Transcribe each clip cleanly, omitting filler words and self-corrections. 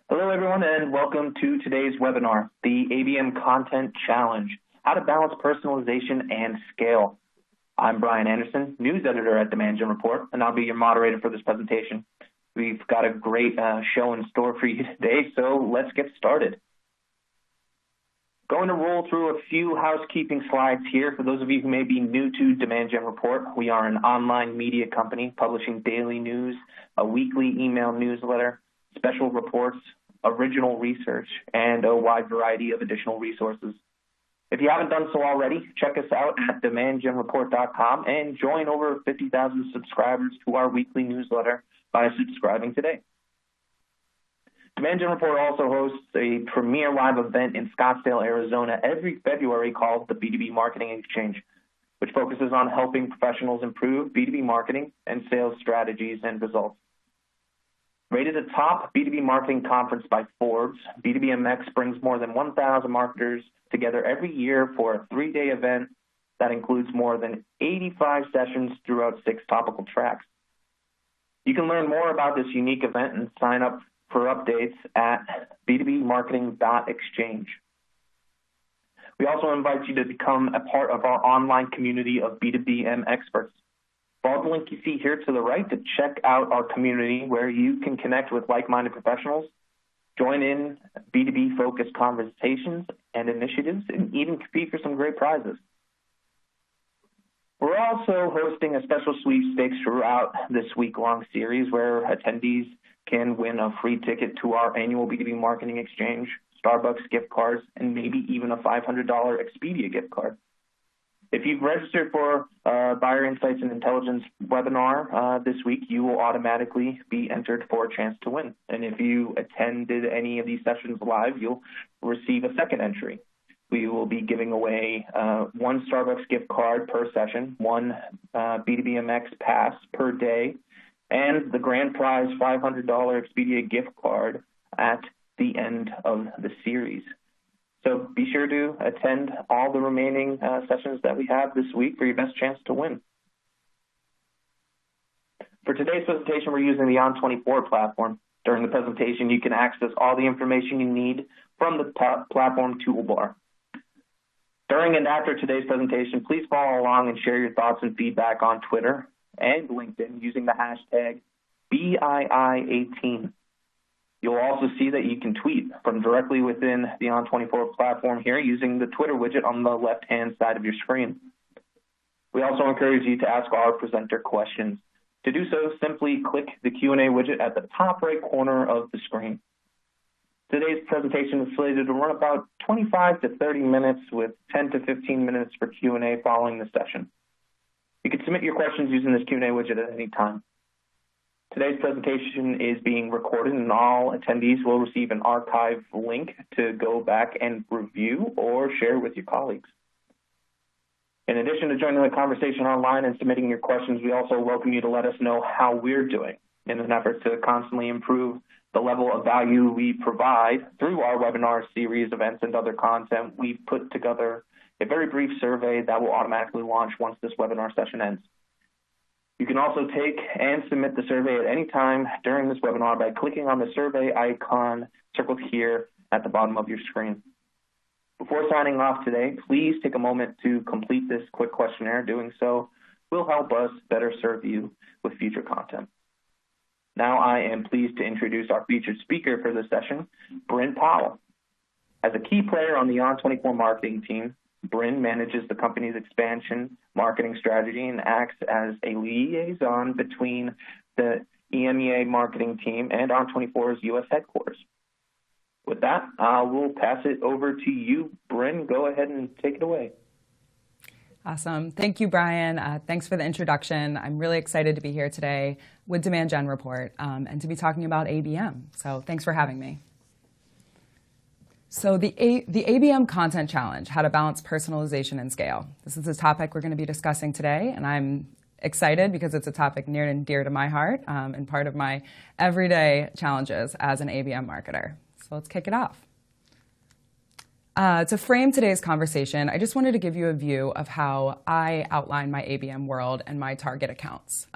Hello, everyone, and welcome to today's webinar, the ABM Content Challenge, How to Balance Personalization and Scale. I'm Brian Anderson, news editor at Demand Gen Report, and I'll be your moderator for this presentation. We've got a great show in store for you today, so let's get started. Going to roll through a few housekeeping slides here. For those of you who may be new to Demand Gen Report, we are an online media company publishing daily news, a weekly email newsletter, special reports, original research, and a wide variety of additional resources. If you haven't done so already, check us out at demandgenreport.com and join over 50,000 subscribers to our weekly newsletter by subscribing today. Demand Gen Report also hosts a premier live event in Scottsdale, Arizona every February called the B2B Marketing Exchange, which focuses on helping professionals improve B2B marketing and sales strategies and results. Rated a top B2B marketing conference by Forbes, B2BMX brings more than 1,000 marketers together every year for a 3-day event that includes more than 85 sessions throughout 6 topical tracks. You can learn more about this unique event and sign up for updates at b2bmarketing.exchange. We also invite you to become a part of our online community of B2BM experts. Follow the link you see here to the right to check out our community where you can connect with like-minded professionals, join in B2B-focused conversations and initiatives, and even compete for some great prizes. We're also hosting a special sweepstakes throughout this week-long series where attendees can win a free ticket to our annual B2B Marketing Exchange, Starbucks gift cards, and maybe even a $500 Expedia gift card. If you've registered for Buyer Insights and Intelligence webinar this week, you will automatically be entered for a chance to win. And if you attended any of these sessions live, you'll receive a second entry. We will be giving away 1 Starbucks gift card per session, 1 B2BMX pass per day, and the grand prize $500 Expedia gift card at the end of the series. So be sure to attend all the remaining sessions that we have this week for your best chance to win. For today's presentation, we're using the On24 platform. During the presentation, you can access all the information you need from the platform toolbar. During and after today's presentation, please follow along and share your thoughts and feedback on Twitter and LinkedIn using the hashtag BII18. You'll also see that you can tweet from directly within the On24 platform here using the Twitter widget on the left-hand side of your screen. We also encourage you to ask our presenter questions. To do so, simply click the Q&A widget at the top right corner of the screen. Today's presentation is slated to run about 25 to 30 minutes with 10 to 15 minutes for Q&A following the session. You can submit your questions using this Q&A widget at any time. Today's presentation is being recorded, and all attendees will receive an archive link to go back and review or share with your colleagues. In addition to joining the conversation online and submitting your questions, we also welcome you to let us know how we're doing in an effort to constantly improve the level of value we provide through our webinar series, events, and other content. We've put together a very brief survey that will automatically launch once this webinar session ends. You can also take and submit the survey at any time during this webinar by clicking on the survey icon circled here at the bottom of your screen. Before signing off today, please take a moment to complete this quick questionnaire. Doing so will help us better serve you with future content. Now I am pleased to introduce our featured speaker for this session, Bryn Powell. As a key player on the On24 marketing team, Bryn manages the company's expansion marketing strategy and acts as a liaison between the EMEA marketing team and On24's U.S. headquarters. With that, I will pass it over to you, Bryn. Go ahead and take it away. Awesome. Thank you, Brian. Thanks for the introduction. I'm really excited to be here today with Demand Gen Report and to be talking about ABM. So thanks for having me. So the ABM Content Challenge, how to balance personalization and scale. This is a topic we're going to be discussing today, and I'm excited because it's a topic near and dear to my heart and part of my everyday challenges as an ABM marketer. So let's kick it off. To frame today's conversation, I just wanted to give you a view of how I outline my ABM world and my target accounts.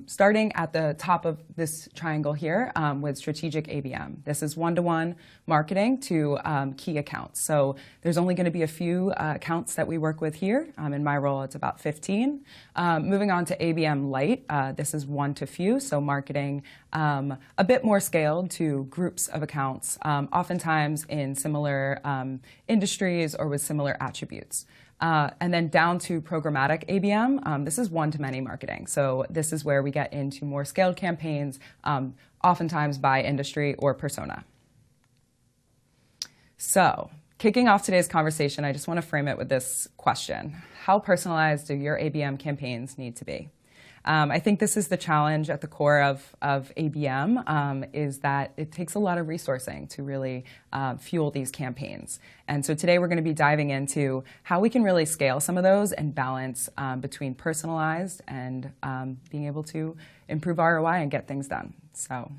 Starting at the top of this triangle here with strategic ABM. This is one-to-one marketing to key accounts. So there's only going to be a few accounts that we work with here. In my role, it's about 15. Moving on to ABM Light, this is one to few, so marketing a bit more scaled to groups of accounts, oftentimes in similar industries or with similar attributes. And then down to programmatic ABM, this is one-to-many marketing. So this is where we get into more scaled campaigns, oftentimes by industry or persona. So kicking off today's conversation, I just want to frame it with this question. How personalized do your ABM campaigns need to be? I think this is the challenge at the core of ABM, is that it takes a lot of resourcing to really fuel these campaigns. And so today we're going to be diving into how we can really scale some of those and balance between personalized and being able to improve ROI and get things done. So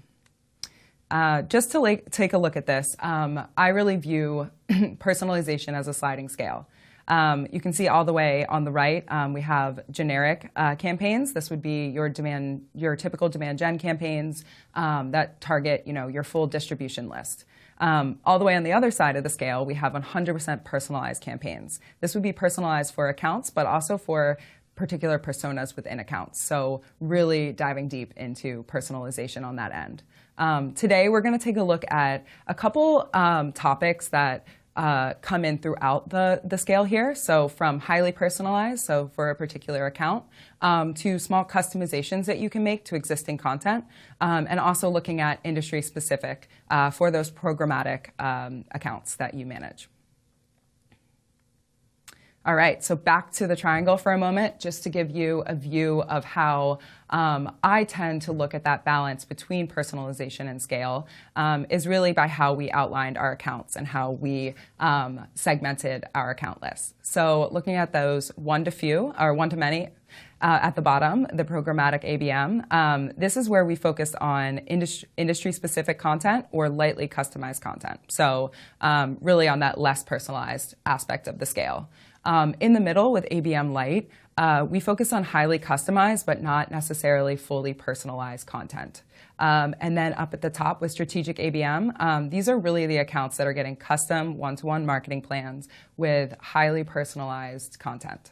just to take a look at this, I really view personalization as a sliding scale. You can see all the way on the right, we have generic campaigns. This would be your typical demand gen campaigns that target, your full distribution list. All the way on the other side of the scale, we have 100% personalized campaigns. This would be personalized for accounts, but also for particular personas within accounts. So really diving deep into personalization on that end. Today, we're going to take a look at a couple topics that come in throughout the scale here. So from highly personalized, so for a particular account, to small customizations that you can make to existing content, and also looking at industry specific for those programmatic accounts that you manage. All right, so back to the triangle for a moment, just to give you a view of how I tend to look at that balance between personalization and scale is really by how we outlined our accounts and how we segmented our account lists. So looking at those one to few or one to many at the bottom, the programmatic ABM, this is where we focus on industry-specific content or lightly customized content. So really on that less personalized aspect of the scale. In the middle with ABM Light, we focus on highly customized but not necessarily fully personalized content. And then up at the top with strategic ABM, these are really the accounts that are getting custom one-to-one marketing plans with highly personalized content.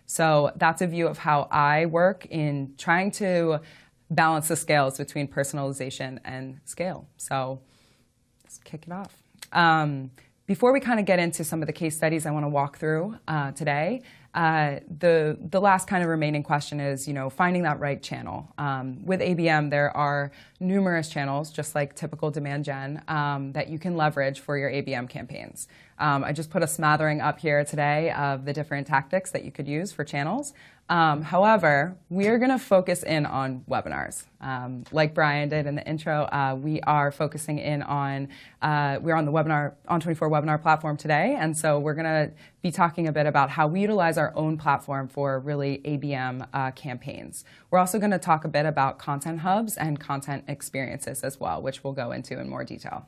So that's a view of how I work in trying to balance the scales between personalization and scale. So let's kick it off. Before we kind of get into some of the case studies I want to walk through today, the last kind of remaining question is, finding that right channel. With ABM, there are numerous channels, just like typical demand gen, that you can leverage for your ABM campaigns. I just put a smattering up here today of the different tactics that you could use for channels. However, we're going to focus in on webinars. Like Brian did in the intro, we are focusing in on, we're on the On24 webinar platform today, and so we're going to be talking a bit about how we utilize our own platform for really ABM campaigns. We're also going to talk a bit about content hubs and content experiences as well, which we'll go into in more detail.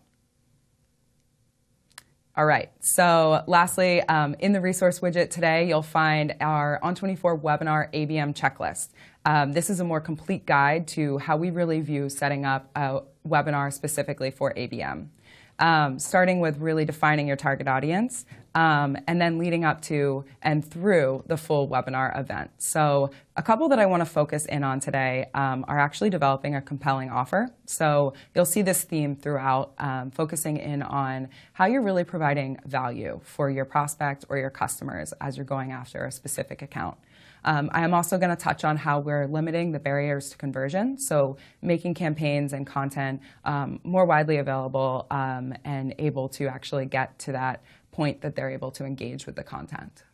All right, so lastly, in the resource widget today, you'll find our On24 webinar ABM checklist. This is a more complete guide to how we really view setting up a webinar specifically for ABM. Starting with really defining your target audience, and then leading up to and through the full webinar event. So a couple that I want to focus in on today are actually developing a compelling offer. So you'll see this theme throughout, focusing in on how you're really providing value for your prospect or your customers as you're going after a specific account. I am also going to touch on how we're limiting the barriers to conversion, so making campaigns and content more widely available and able to actually get to that point that they're able to engage with the content.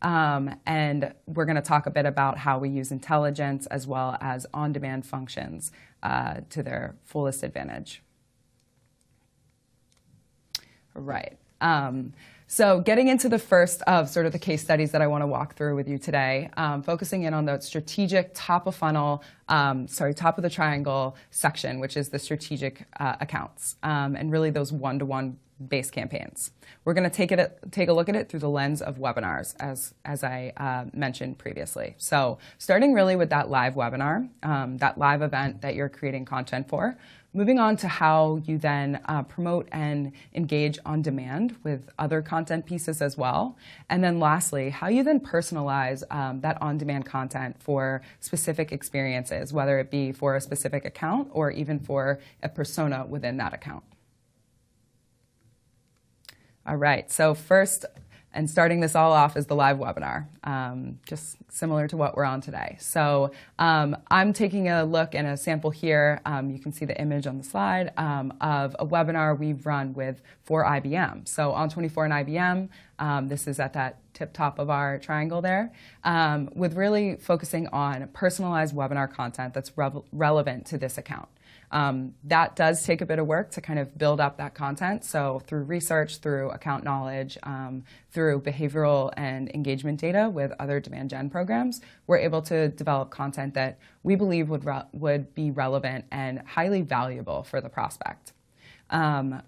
And we're going to talk a bit about how we use intelligence as well as on-demand functions to their fullest advantage. All right. So getting into the first of sort of the case studies that I want to walk through with you today, focusing in on the strategic top of the triangle section, which is the strategic accounts, and really those one-to-one based campaigns. We're going to take a look at it through the lens of webinars, as I mentioned previously. So starting really with that live webinar, that live event that you're creating content for, moving on to how you then promote and engage on demand with other content pieces as well. And then lastly, how you then personalize that on-demand content for specific experiences, whether it be for a specific account or even for a persona within that account. All right, so first, and starting this all off is the live webinar, just similar to what we're on today. So I'm taking a look and a sample here. You can see the image on the slide of a webinar we've run for IBM. So On24 and IBM, this is at that tip top of our triangle there, with really focusing on personalized webinar content that's relevant to this account. That does take a bit of work to kind of build up that content. So through research, through account knowledge, through behavioral and engagement data with other demand gen programs, we're able to develop content that we believe would be relevant and highly valuable for the prospect.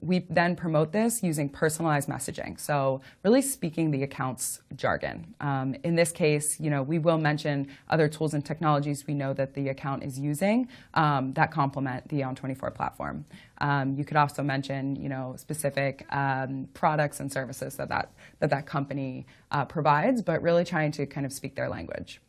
We then promote this using personalized messaging, so really speaking the account's jargon. In this case, we will mention other tools and technologies we know that the account is using that complement the On24 platform. You could also mention, specific products and services that company provides, but really trying to kind of speak their language.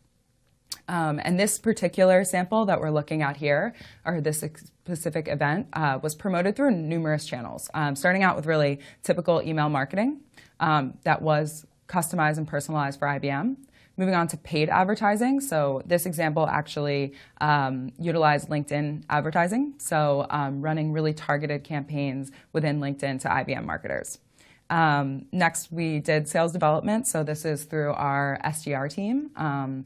And this particular sample that we're looking at here, or this specific event, was promoted through numerous channels, starting out with really typical email marketing that was customized and personalized for IBM, moving on to paid advertising. So this example actually utilized LinkedIn advertising, so running really targeted campaigns within LinkedIn to IBM marketers. Next, we did sales development. So this is through our SDR team.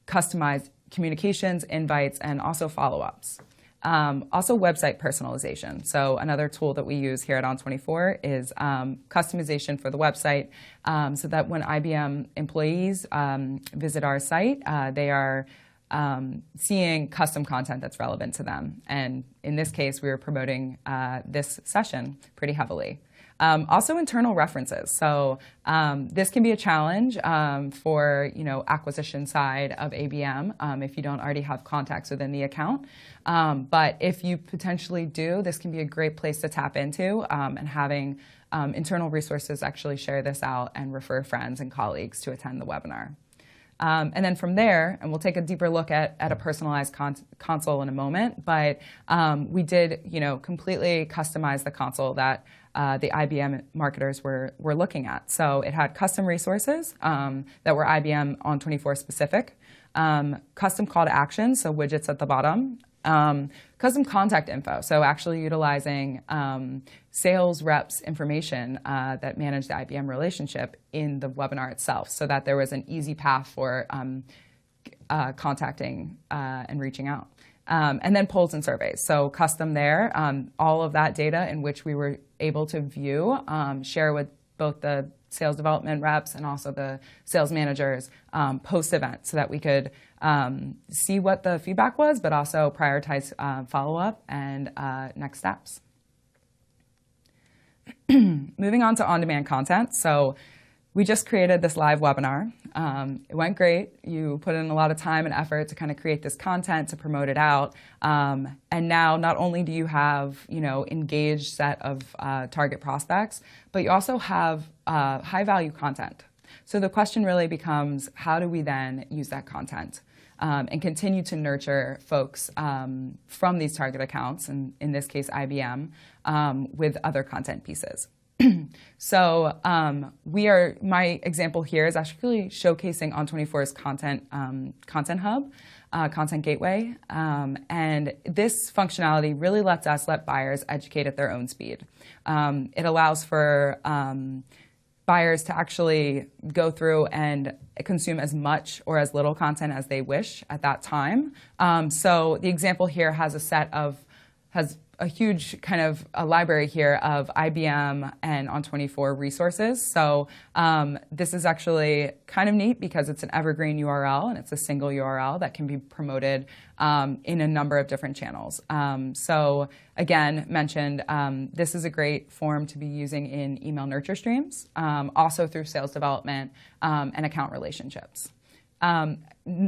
Customized communications, invites, and also follow-ups. Also website personalization. So another tool that we use here at On24 is customization for the website so that when IBM employees visit our site, they are seeing custom content that's relevant to them. And in this case, we were promoting this session pretty heavily. Also internal references. So this can be a challenge for acquisition side of ABM if you don't already have contacts within the account. But if you potentially do, this can be a great place to tap into and having internal resources actually share this out and refer friends and colleagues to attend the webinar. And then from there, and we'll take a deeper look at a personalized console in a moment, but we did completely customize the console that the IBM marketers were looking at. So it had custom resources that were IBM On24 specific, custom call to action, so widgets at the bottom, custom contact info, so actually utilizing sales reps information that manage the IBM relationship in the webinar itself, so that there was an easy path for contacting and reaching out. And then polls and surveys. So custom there, all of that data in which we were able to view, share with both the sales development reps and also the sales managers post-event so that we could see what the feedback was, but also prioritize follow-up and next steps. Moving on to on-demand content. So we just created this live webinar. It went great. You put in a lot of time and effort to kind of create this content, to promote it out. And now not only do you have, engaged set of target prospects, but you also have high value content. So the question really becomes, how do we then use that content and continue to nurture folks from these target accounts, and in this case, IBM, with other content pieces? So my example here is actually showcasing On24's content hub, content gateway, and this functionality really lets buyers educate at their own speed. It allows for buyers to actually go through and consume as much or as little content as they wish at that time. So the example here has a set of has a huge kind of a library here of IBM and On24 resources. So this is actually kind of neat because it's an evergreen URL and it's a single URL that can be promoted in a number of different channels. So again, mentioned, this is a great form to be using in email nurture streams, also through sales development and account relationships.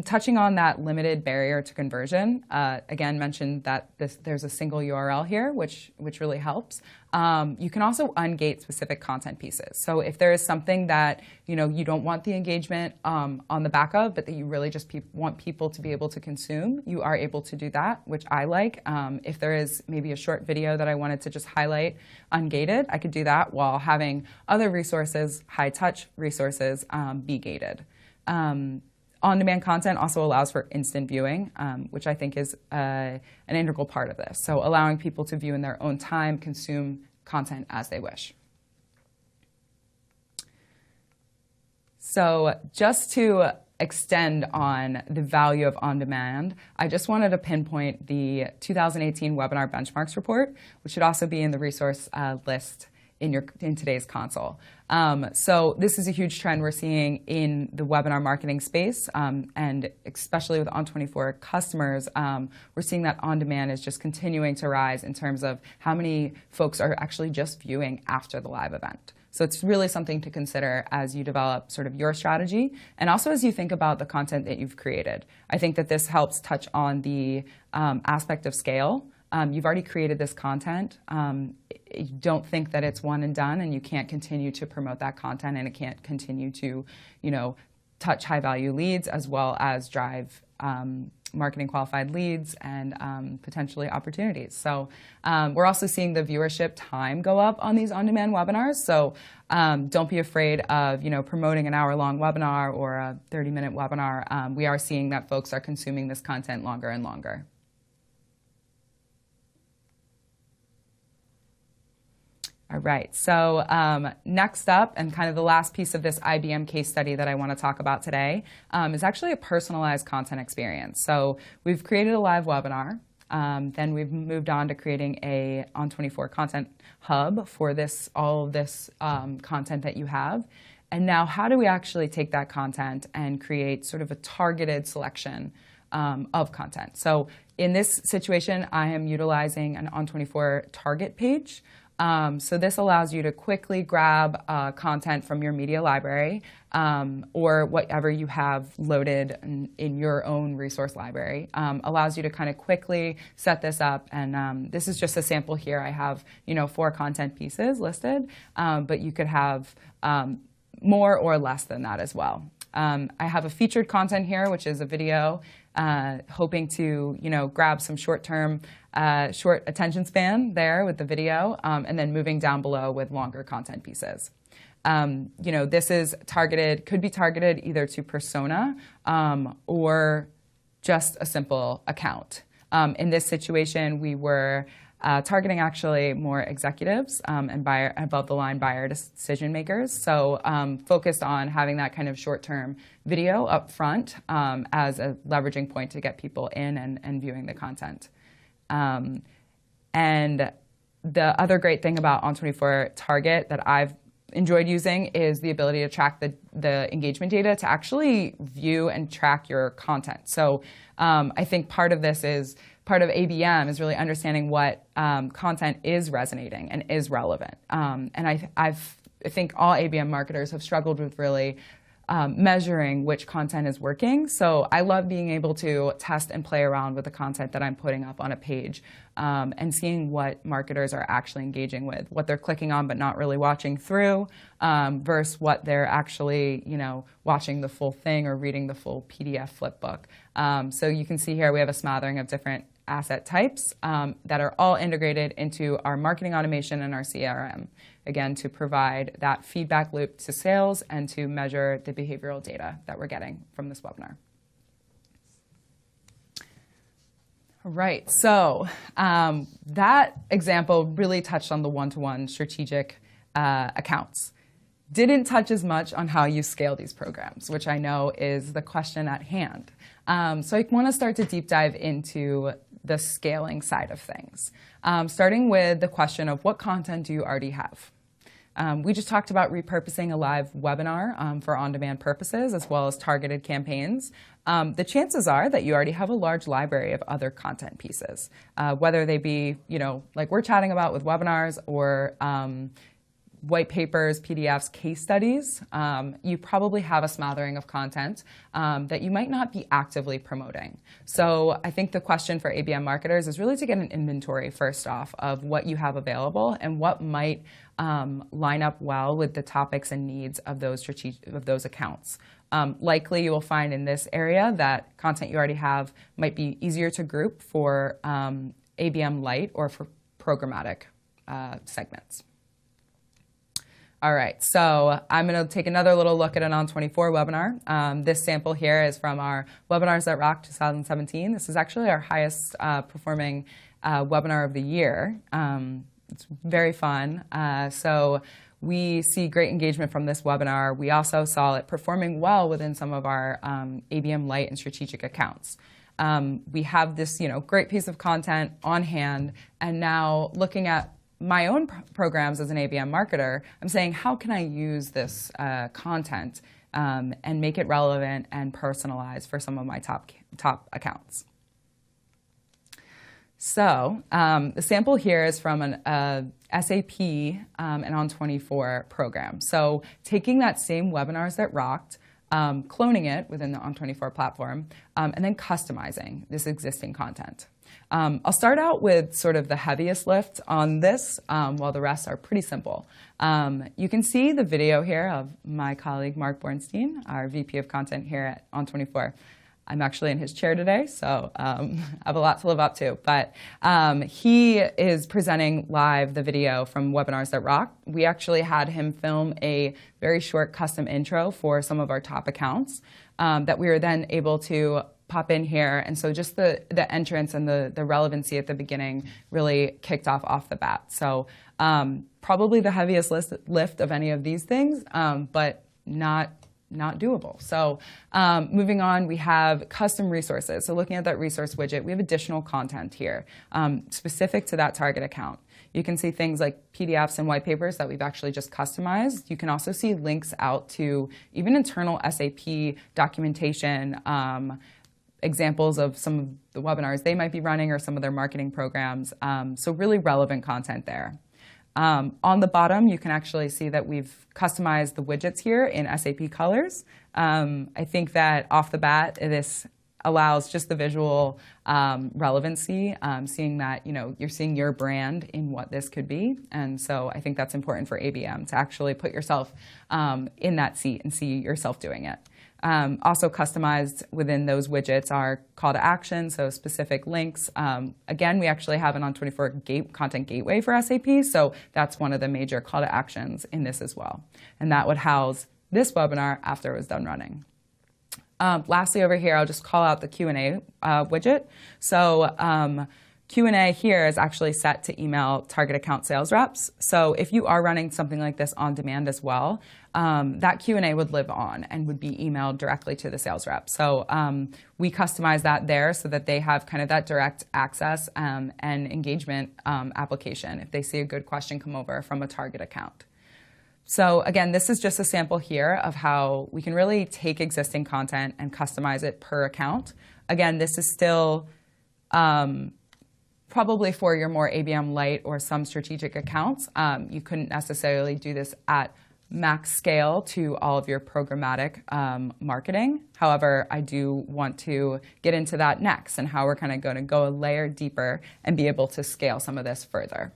Touching on that limited barrier to conversion, again, mentioned that there's a single URL here, which really helps. You can also ungate specific content pieces. So if there is something that you don't want the engagement on the back of, but that you really just want people to be able to consume, you are able to do that, which I like. If there is maybe a short video that I wanted to just highlight ungated, I could do that while having other resources, high-touch resources, be gated. On-demand content also allows for instant viewing, which I think is an integral part of this. So allowing people to view in their own time, consume content as they wish. So just to extend on the value of on-demand, I just wanted to pinpoint the 2018 Webinar Benchmarks Report, which should also be in the resource list in today's console. So this is a huge trend we're seeing in the webinar marketing space, and especially with On24 customers, we're seeing that on-demand is just continuing to rise in terms of how many folks are actually just viewing after the live event. So it's really something to consider as you develop sort of your strategy, and also as you think about the content that you've created. I think that this helps touch on the aspect of scale. You've already created this content. You don't think that it's one and done, and you can't continue to promote that content, and it can't continue to, touch high-value leads as well as drive marketing qualified leads and potentially opportunities. So we're also seeing the viewership time go up on these on-demand webinars. So don't be afraid of promoting an hour-long webinar or a 30-minute webinar. We are seeing that folks are consuming this content longer and longer. All right, so next up, and kind of the last piece of this IBM case study that I want to talk about today, is actually a personalized content experience. So we've created a live webinar, then we've moved on to creating a On24 content hub for all of this content that you have. And now how do we actually take that content and create sort of a targeted selection of content? So in this situation, I am utilizing an On24 target page. So this allows you to quickly grab content from your media library or whatever you have loaded in your own resource library. Allows you to kind of quickly set this up. And this is just a sample here. I have 4 content pieces listed, but you could have more or less than that as well. I have a featured content here, which is a video, hoping to grab some short attention span there with the video, and then moving down below with longer content pieces. This is targeted, could be targeted either to persona or just a simple account. In this situation, we were targeting actually more executives and above-the-line buyer decision makers. So focused on having that kind of short-term video up front as a leveraging point to get people in and viewing the content. And the other great thing about On24 Target that I've enjoyed using is the ability to track the engagement data to actually view and track your content. So I think part of ABM is really understanding what content is resonating and is relevant. And I think all ABM marketers have struggled with really measuring which content is working. So I love being able to test and play around with the content that I'm putting up on a page and seeing what marketers are actually engaging with, what they're clicking on but not really watching through versus what they're actually watching the full thing or reading the full PDF flip book. So you can see here we have a smattering of different asset types that are all integrated into our marketing automation and our CRM, again, to provide that feedback loop to sales and to measure the behavioral data that we're getting from this webinar. All right, so that example really touched on the one-to-one strategic accounts. Didn't touch as much on how you scale these programs, which I know is the question at hand. So I want to start to deep dive into the scaling side of things. Starting with the question of what content do you already have? We just talked about repurposing a live webinar for on-demand purposes as well as targeted campaigns. The chances are that you already have a large library of other content pieces, whether they be, like we're chatting about with webinars or white papers, PDFs, case studies. You probably have a smattering of content that you might not be actively promoting. So I think the question for ABM marketers is really to get an inventory first off of what you have available and what might line up well with the topics and needs of those accounts. Likely you will find in this area that content you already have might be easier to group for ABM Lite or for programmatic segments. All right, so I'm going to take another little look at an On24 webinar. This sample here is from our Webinars That Rock 2017. This is actually our highest performing webinar of the year. It's very fun. So we see great engagement from this webinar. We also saw it performing well within some of our ABM Lite and strategic accounts. We have this great piece of content on hand, and now looking at my own programs as an ABM marketer, I'm saying, how can I use this content and make it relevant and personalized for some of my top accounts? So the sample here is from an SAP and On24 program. So taking that same Webinars That Rocked, cloning it within the On24 platform, and then customizing this existing content. I'll start out with sort of the heaviest lift on this, while the rest are pretty simple. You can see the video here of my colleague Mark Bornstein, our VP of Content here at On24. I'm actually in his chair today, so I have a lot to live up to. But he is presenting live the video from Webinars That Rock. We actually had him film a very short custom intro for some of our top accounts that we were then able to pop in here. And so just the entrance and the relevancy at the beginning really kicked off the bat. So probably the heaviest lift of any of these things, but not doable. So moving on, we have custom resources. So looking at that resource widget, we have additional content here specific to that target account. You can see things like PDFs and white papers that we've actually just customized. You can also see links out to even internal SAP documentation, examples of some of the webinars they might be running or some of their marketing programs. So really relevant content there. On the bottom, you can actually see that we've customized the widgets here in SAP colors. I think that off the bat, this allows just the visual relevancy, seeing that you're seeing your brand in what this could be. And so I think that's important for ABM to actually put yourself in that seat and see yourself doing it. Also customized within those widgets are call to action, so specific links. Again, we actually have an On24 content gateway for SAP, so that's one of the major call to actions in this as well. And that would house this webinar after it was done running. Lastly, over here, I'll just call out the Q&A widget. So Q&A here is actually set to email target account sales reps. So if you are running something like this on demand as well, that Q&A would live on and would be emailed directly to the sales rep. So we customize that there so that they have kind of that direct access and engagement application if they see a good question come over from a target account. So again, this is just a sample here of how we can really take existing content and customize it per account. Again, this is still probably for your more ABM Lite or some strategic accounts. You couldn't necessarily do this at max scale to all of your programmatic marketing. However, I do want to get into that next and how we're kind of going to go a layer deeper and be able to scale some of this further.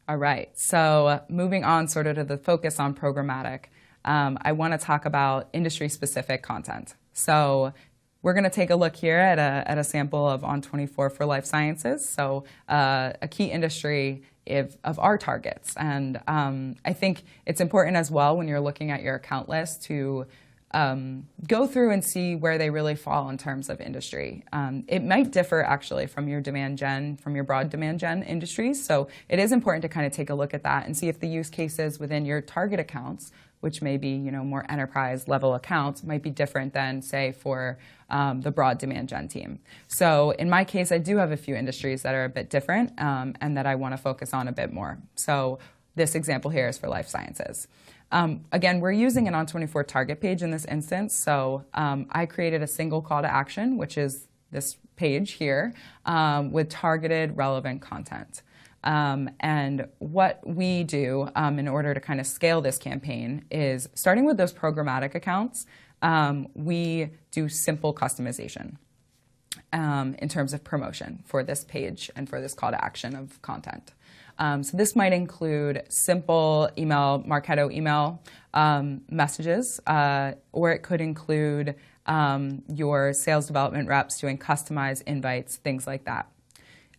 All right, so moving on sort of to the focus on programmatic, I want to talk about industry-specific content. So we're going to take a look here at a sample of On24 for life sciences, so a key industry of our targets. And I think it's important as well when you're looking at your account list to go through and see where they really fall in terms of industry. It might differ actually from your broad demand gen industries. So it is important to kind of take a look at that and see if the use cases within your target accounts which may be, more enterprise level accounts, might be different than, say, for the broad demand gen team. So in my case, I do have a few industries that are a bit different and that I want to focus on a bit more. So this example here is for life sciences. Again, we're using an On24 target page in this instance. So I created a single call to action, which is this page here, with targeted relevant content. And what we do in order to kind of scale this campaign is, starting with those programmatic accounts, we do simple customization in terms of promotion for this page and for this call to action of content. So this might include simple email, Marketo email messages, or it could include your sales development reps doing customized invites, things like that.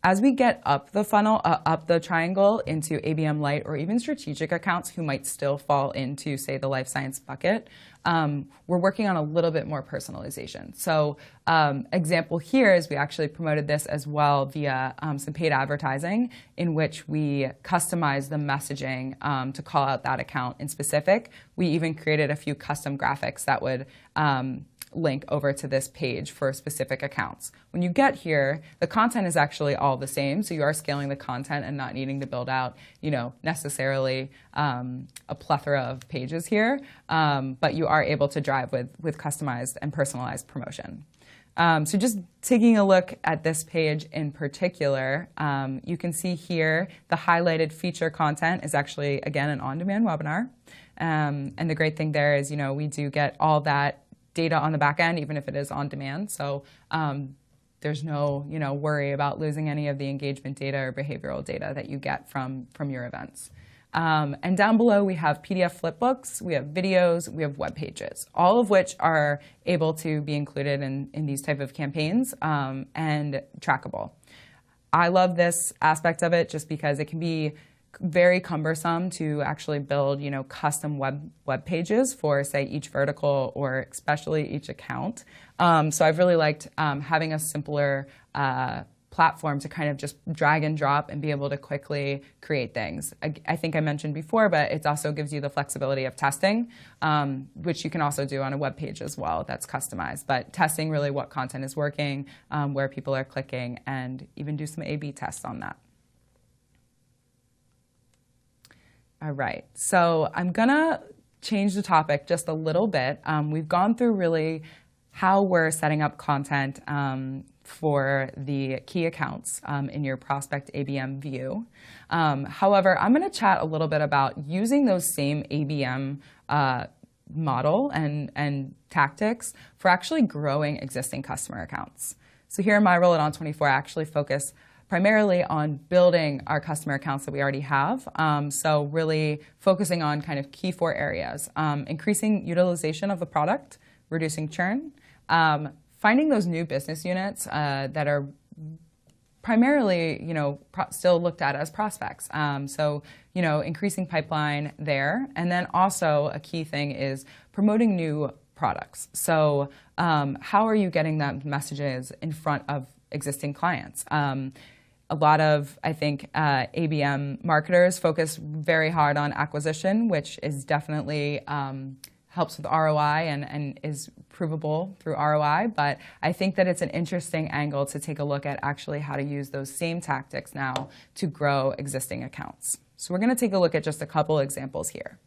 As we get up the funnel, up the triangle into ABM Lite or even strategic accounts who might still fall into, say, the life science bucket, we're working on a little bit more personalization. So example here is we actually promoted this as well via some paid advertising in which we customized the messaging to call out that account in specific. We even created a few custom graphics that would link over to this page for specific accounts. When you get here, the content is actually all the same, so you are scaling the content and not needing to build out, necessarily a plethora of pages here, but you are able to drive with customized and personalized promotion. So just taking a look at this page in particular, you can see here the highlighted feature content is actually, again, an on-demand webinar. And the great thing there is, we do get all that data on the back end, even if it is on demand. So there's no worry about losing any of the engagement data or behavioral data that you get from your events. And down below, we have PDF flipbooks, we have videos, we have web pages, all of which are able to be included in these type of campaigns and trackable. I love this aspect of it just because it can be very cumbersome to actually build, custom web pages for, say, each vertical or especially each account. So I've really liked having a simpler platform to kind of just drag and drop and be able to quickly create things. I think I mentioned before, but it also gives you the flexibility of testing, which you can also do on a web page as well that's customized. But testing really what content is working, where people are clicking, and even do some A/B tests on that. All right, so I'm gonna change the topic just a little bit. We've gone through really how we're setting up content for the key accounts in your prospect ABM view. However, I'm gonna chat a little bit about using those same ABM model and tactics for actually growing existing customer accounts. So here in my role at On24, I actually focus primarily on building our customer accounts that we already have. So really focusing on kind of key 4 areas: increasing utilization of the product, reducing churn, finding those new business units that are primarily, still looked at as prospects. So, increasing pipeline there. And then also a key thing is promoting new products. So how are you getting that messages in front of existing clients? A lot of, I think, ABM marketers focus very hard on acquisition, which is definitely helps with ROI and is provable through ROI. But I think that it's an interesting angle to take a look at actually how to use those same tactics now to grow existing accounts. So we're going to take a look at just a couple examples here.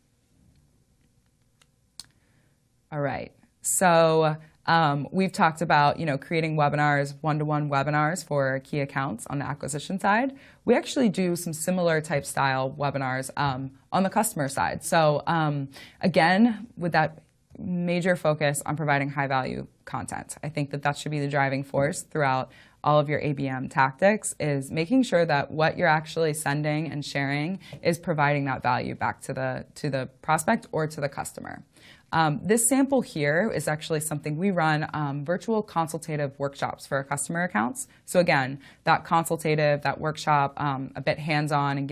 All right. So we've talked about, creating webinars, one-to-one webinars for key accounts on the acquisition side. We actually do some similar type style webinars on the customer side. So again, with that major focus on providing high-value content, I think that should be the driving force throughout all of your ABM tactics, is making sure that what you're actually sending and sharing is providing that value back to the prospect or to the customer. This sample here is actually something we run virtual consultative workshops for our customer accounts. So again, that consultative, that workshop, a bit hands-on and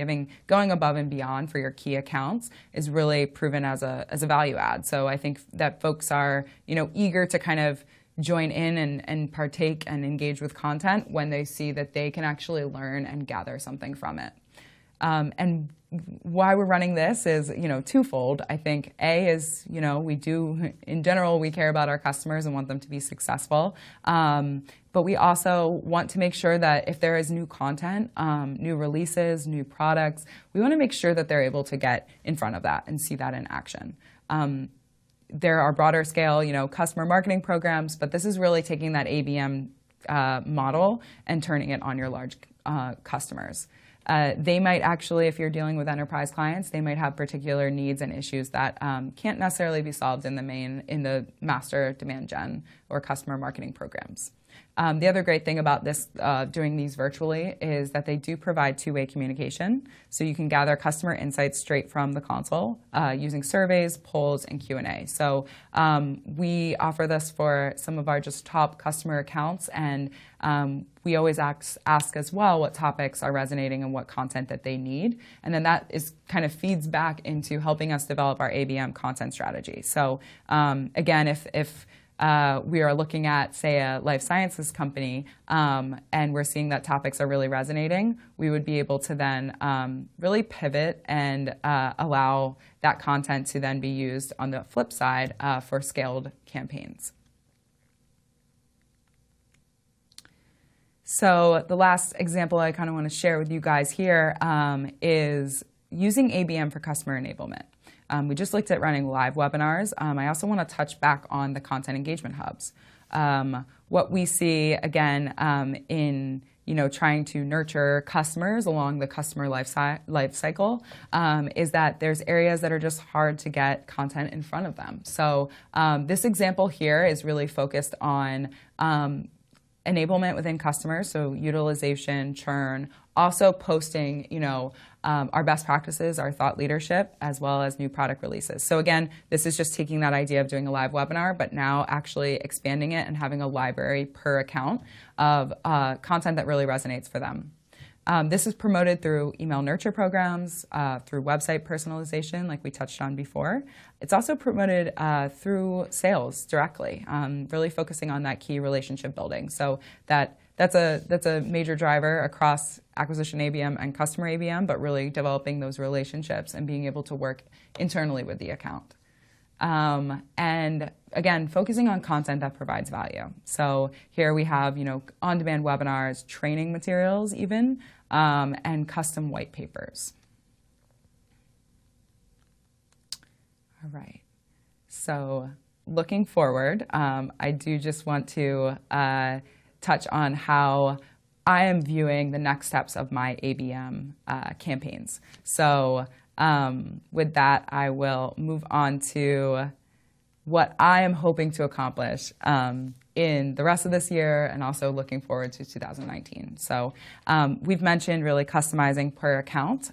going above and beyond for your key accounts is really proven as a value add. So I think that folks are eager to kind of join in and partake and engage with content when they see that they can actually learn and gather something from it. And why we're running this is, twofold. I think A is, in general, we care about our customers and want them to be successful. But we also want to make sure that if there is new content, new releases, new products, we want to make sure that they're able to get in front of that and see that in action. There are broader scale, customer marketing programs, but this is really taking that ABM model and turning it on your large customers. They might actually, if you're dealing with enterprise clients, they might have particular needs and issues that can't necessarily be solved in the master demand gen or customer marketing programs. The other great thing about this, doing these virtually, is that they do provide two-way communication. So you can gather customer insights straight from the console using surveys, polls, and Q&A. So we offer this for some of our just top customer accounts, and we always ask as well what topics are resonating and what content that they need. And then that kind of feeds back into helping us develop our ABM content strategy. So again, if we are looking at, say, a life sciences company, and we're seeing that topics are really resonating, we would be able to then really pivot and allow that content to then be used on the flip side for scaled campaigns. So the last example I kind of want to share with you guys here is using ABM for customer enablement. We just looked at running live webinars. I also want to touch back on the content engagement hubs. What we see, again, in trying to nurture customers along the customer life cycle is that there's areas that are just hard to get content in front of them. So this example here is really focused on enablement within customers, so utilization, churn, also posting, our best practices, our thought leadership, as well as new product releases. So again, this is just taking that idea of doing a live webinar, but now actually expanding it and having a library per account of content that really resonates for them. This is promoted through email nurture programs, through website personalization, like we touched on before. It's also promoted through sales directly, really focusing on that key relationship building. So that's a major driver across acquisition ABM and customer ABM, but really developing those relationships and being able to work internally with the account. And again, focusing on content that provides value. So here we have, on-demand webinars, training materials even, and custom white papers. All right. So looking forward, I do just want to touch on how I am viewing the next steps of my ABM campaigns. So with that, I will move on to what I am hoping to accomplish in the rest of this year and also looking forward to 2019. So we've mentioned really customizing per account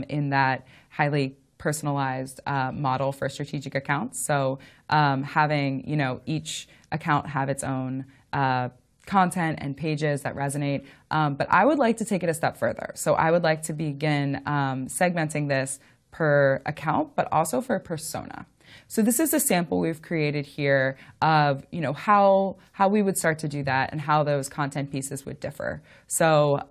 in that highly personalized model for strategic accounts. So having each account have its own content and pages that resonate. But I would like to take it a step further. So I would like to begin segmenting this per account, but also for persona. So this is a sample we've created here of how we would start to do that and how those content pieces would differ. So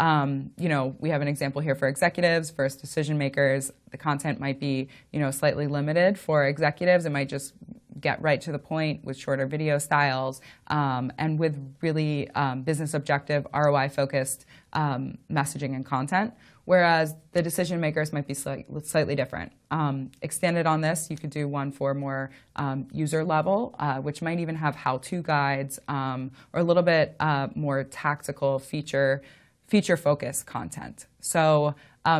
we have an example here for executives, first decision makers. The content might be slightly limited for executives. It might just get right to the point with shorter video styles and with really business objective, ROI focused messaging and content. Whereas the decision makers might be slightly different. Extended on this, you could do one for more user level, which might even have how-to guides or a little bit more tactical feature-focused content. So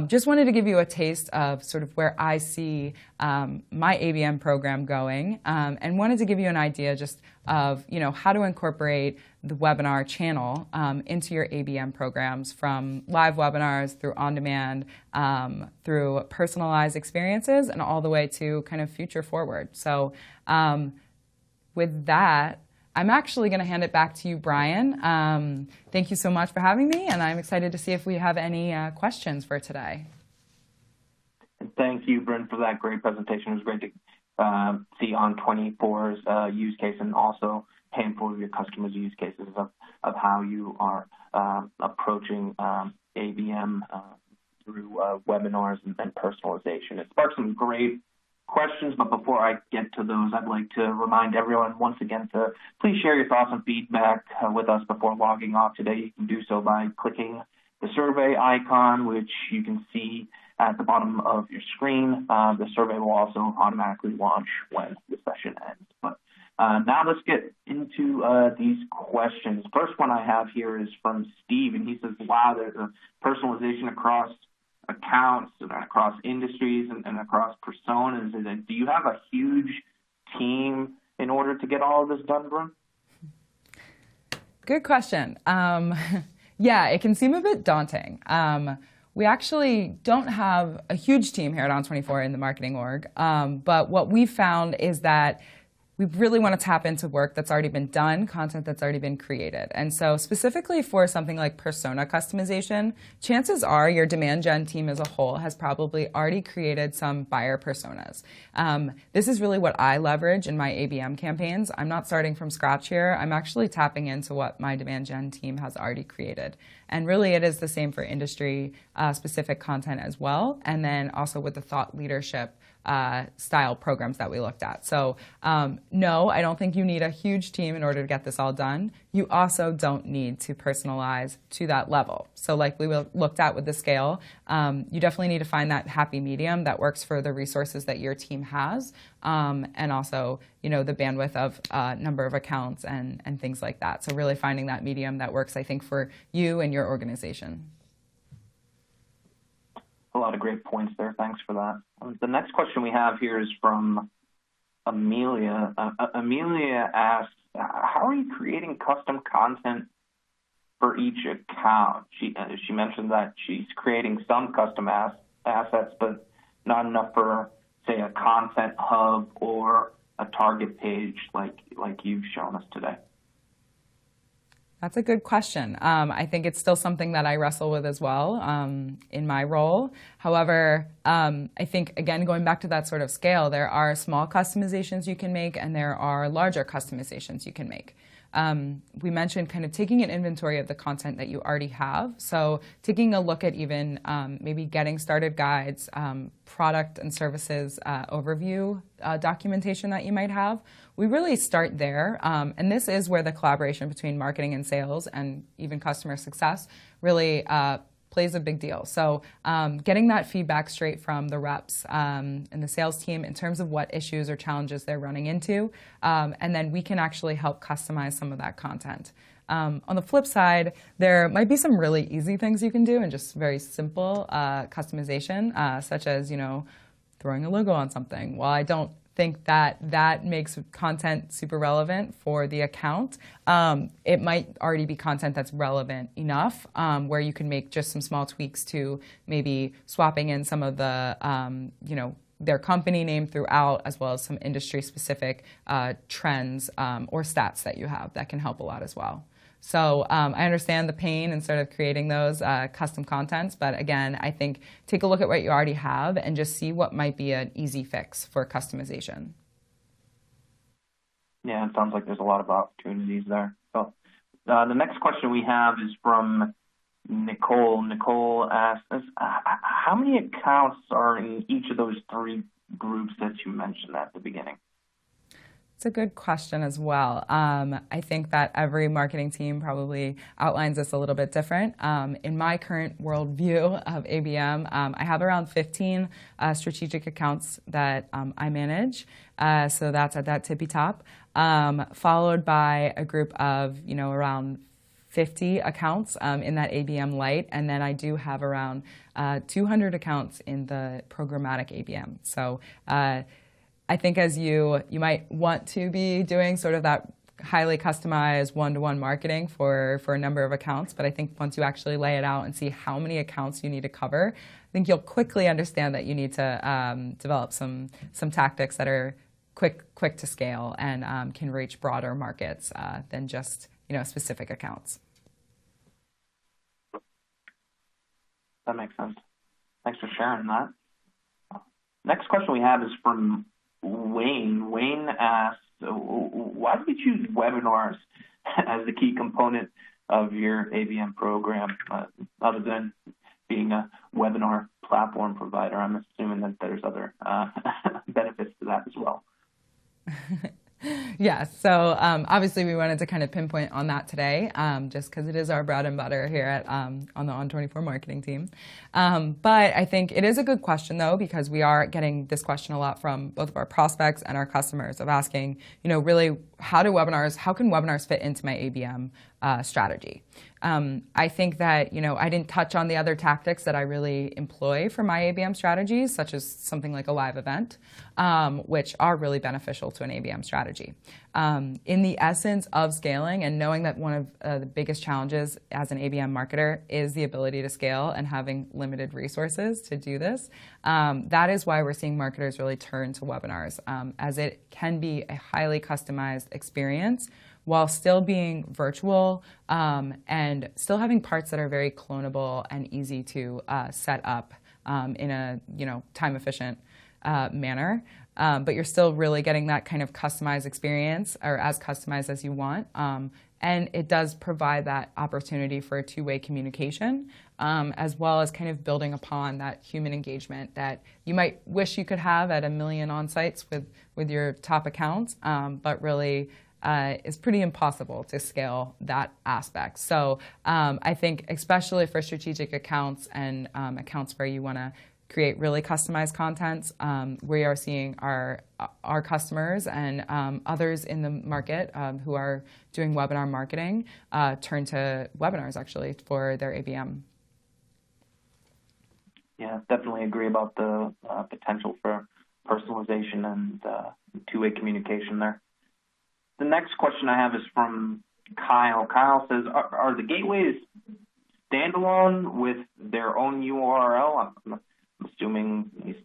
just wanted to give you a taste of sort of where I see my ABM program going, and wanted to give you an idea just of how to incorporate the webinar channel into your ABM programs, from live webinars through on-demand, through personalized experiences, and all the way to kind of future forward. So with that, I'm actually going to hand it back to you, Brian. Thank you so much for having me, and I'm excited to see if we have any questions for today. Thank you, Bryn, for that great presentation. It was great to see On24's use case and also a handful of your customers' use cases of how you are approaching ABM through webinars and personalization. It sparked some great questions, but before I get to those, I'd like to remind everyone once again to please share your thoughts and feedback with us before logging off today. You can do so by clicking the survey icon, which you can see at the bottom of your screen. The survey will also automatically launch when the session ends. But now let's get into these questions. First one I have here is from Steve, and he says, wow, there's a personalization across accounts and across industries and across personas. Do you have a huge team in order to get all of this done, Brun? Good question. Yeah, it can seem a bit daunting. We actually don't have a huge team here at On24 in the marketing org, but what we found is that we really want to tap into work that's already been done, content that's already been created. And so specifically for something like persona customization, chances are your demand gen team as a whole has probably already created some buyer personas. This is really what I leverage in my ABM campaigns. I'm not starting from scratch here. I'm actually tapping into what my demand gen team has already created. And really it is the same for industry specific content as well. And then also with the thought leadership style programs that we looked at. So no, I don't think you need a huge team in order to get this all done. You also don't need to personalize to that level. So like we looked at with the scale, you definitely need to find that happy medium that works for the resources that your team has, and also, you know, the bandwidth of number of accounts and things like that. So really finding that medium that works, I think, for you and your organization. A lot of great points there. Thanks for that. The next question we have here is from Amelia. Amelia asks, how are you creating custom content for each account? She mentioned that she's creating some custom assets, but not enough for, say, a content hub or a target page like you've shown us today. That's a good question. I think it's still something that I wrestle with as well in my role. However, I think, again, going back to that sort of scale, there are small customizations you can make and there are larger customizations you can make. We mentioned kind of taking an inventory of the content that you already have. So taking a look at even maybe getting started guides, product and services overview documentation that you might have. We really start there. And this is where the collaboration between marketing and sales and even customer success really plays a big deal. So getting that feedback straight from the reps and the sales team in terms of what issues or challenges they're running into, and then we can actually help customize some of that content. On the flip side, there might be some really easy things you can do and just very simple customization, such as, you know, throwing a logo on something. While I don't think that makes content super relevant for the account, it might already be content that's relevant enough where you can make just some small tweaks to maybe swapping in some of the, you know, their company name throughout, as well as some industry-specific trends or stats that you have that can help a lot as well. So I understand the pain in sort of creating those custom contents, but again, I think take a look at what you already have and just see what might be an easy fix for customization. Yeah, it sounds like there's a lot of opportunities there. So the next question we have is from Nicole. Nicole asks, how many accounts are in each of those three groups that you mentioned at the beginning? It's a good question as well. I think that every marketing team probably outlines this a little bit different. In my current worldview of ABM, I have around 15 strategic accounts that I manage. So that's at that tippy top, followed by a group of, you know, around 50 accounts in that ABM Lite, and then I do have around 200 accounts in the programmatic ABM. So I think as you might want to be doing sort of that highly customized one-to-one marketing for a number of accounts, but I think once you actually lay it out and see how many accounts you need to cover, I think you'll quickly understand that you need to develop some tactics that are quick to scale and can reach broader markets than just, you know, specific accounts. That makes sense. Thanks for sharing that. Next question we have is from Wayne. Wayne asks, why did you choose webinars as the key component of your ABM program, other than being a webinar platform provider, I'm assuming that there's other benefits to that as well. Yes, so obviously we wanted to kind of pinpoint on that today, just because it is our bread and butter here at on the On24 marketing team. But I think it is a good question though, because we are getting this question a lot from both of our prospects and our customers of asking, really how can webinars fit into my ABM strategy? I think that, I didn't touch on the other tactics that I really employ for my ABM strategies, such as something like a live event, which are really beneficial to an ABM strategy. In the essence of scaling and knowing that one of the biggest challenges as an ABM marketer is the ability to scale and having limited resources to do this, that is why we're seeing marketers really turn to webinars, as it can be a highly customized experience while still being virtual and still having parts that are very clonable and easy to set up in a time-efficient manner. But you're still really getting that kind of customized experience, or as customized as you want. And it does provide that opportunity for a two-way communication, as well as kind of building upon that human engagement that you might wish you could have at a million on-sites with your top accounts, but really is pretty impossible to scale that aspect. So I think especially for strategic accounts and accounts where you want to create really customized content, we are seeing our customers and others in the market who are doing webinar marketing turn to webinars actually for their ABM. Yeah, definitely agree about the potential for personalization and two-way communication there. The next question I have is from Kyle. Kyle says, are the gateways standalone with their own URL? I'm assuming he's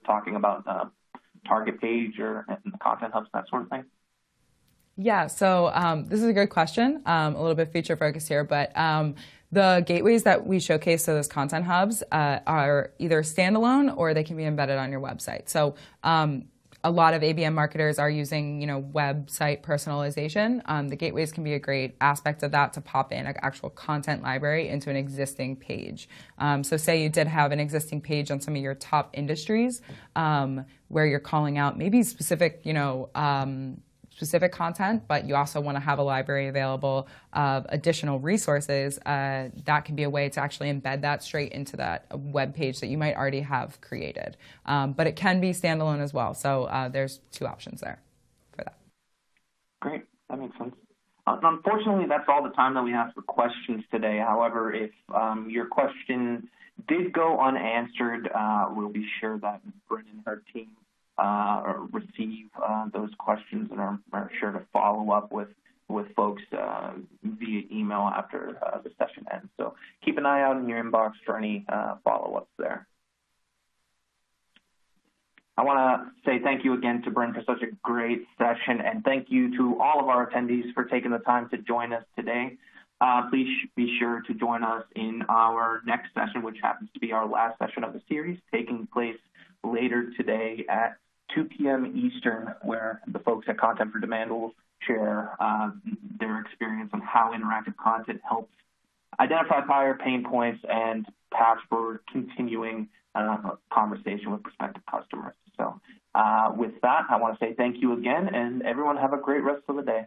talking about target page or content hubs, that sort of thing. Yeah, so this is a good question, a little bit feature focused here, but the gateways that we showcase to those content hubs are either standalone or they can be embedded on your website. So a lot of ABM marketers are using, website personalization. The gateways can be a great aspect of that to pop in an actual content library into an existing page. So say you did have an existing page on some of your top industries where you're calling out maybe specific, specific content, but you also want to have a library available of additional resources, that can be a way to actually embed that straight into that web page that you might already have created. But it can be standalone as well. So there's two options there for that. Great. That makes sense. Unfortunately, that's all the time that we have for questions today. However, if your question did go unanswered, we'll be sure that Bryn and her team receive those questions and are sure to follow up with folks via email after the session ends. So keep an eye out in your inbox for any follow-ups there. I want to say thank you again to Bryn for such a great session, and thank you to all of our attendees for taking the time to join us today. Please be sure to join us in our next session, which happens to be our last session of the series, taking place later today at 2 p.m. Eastern, where the folks at Content for Demand will share their experience on how interactive content helps identify buyer pain points and path for continuing conversation with prospective customers. So with that, I want to say thank you again, and everyone have a great rest of the day.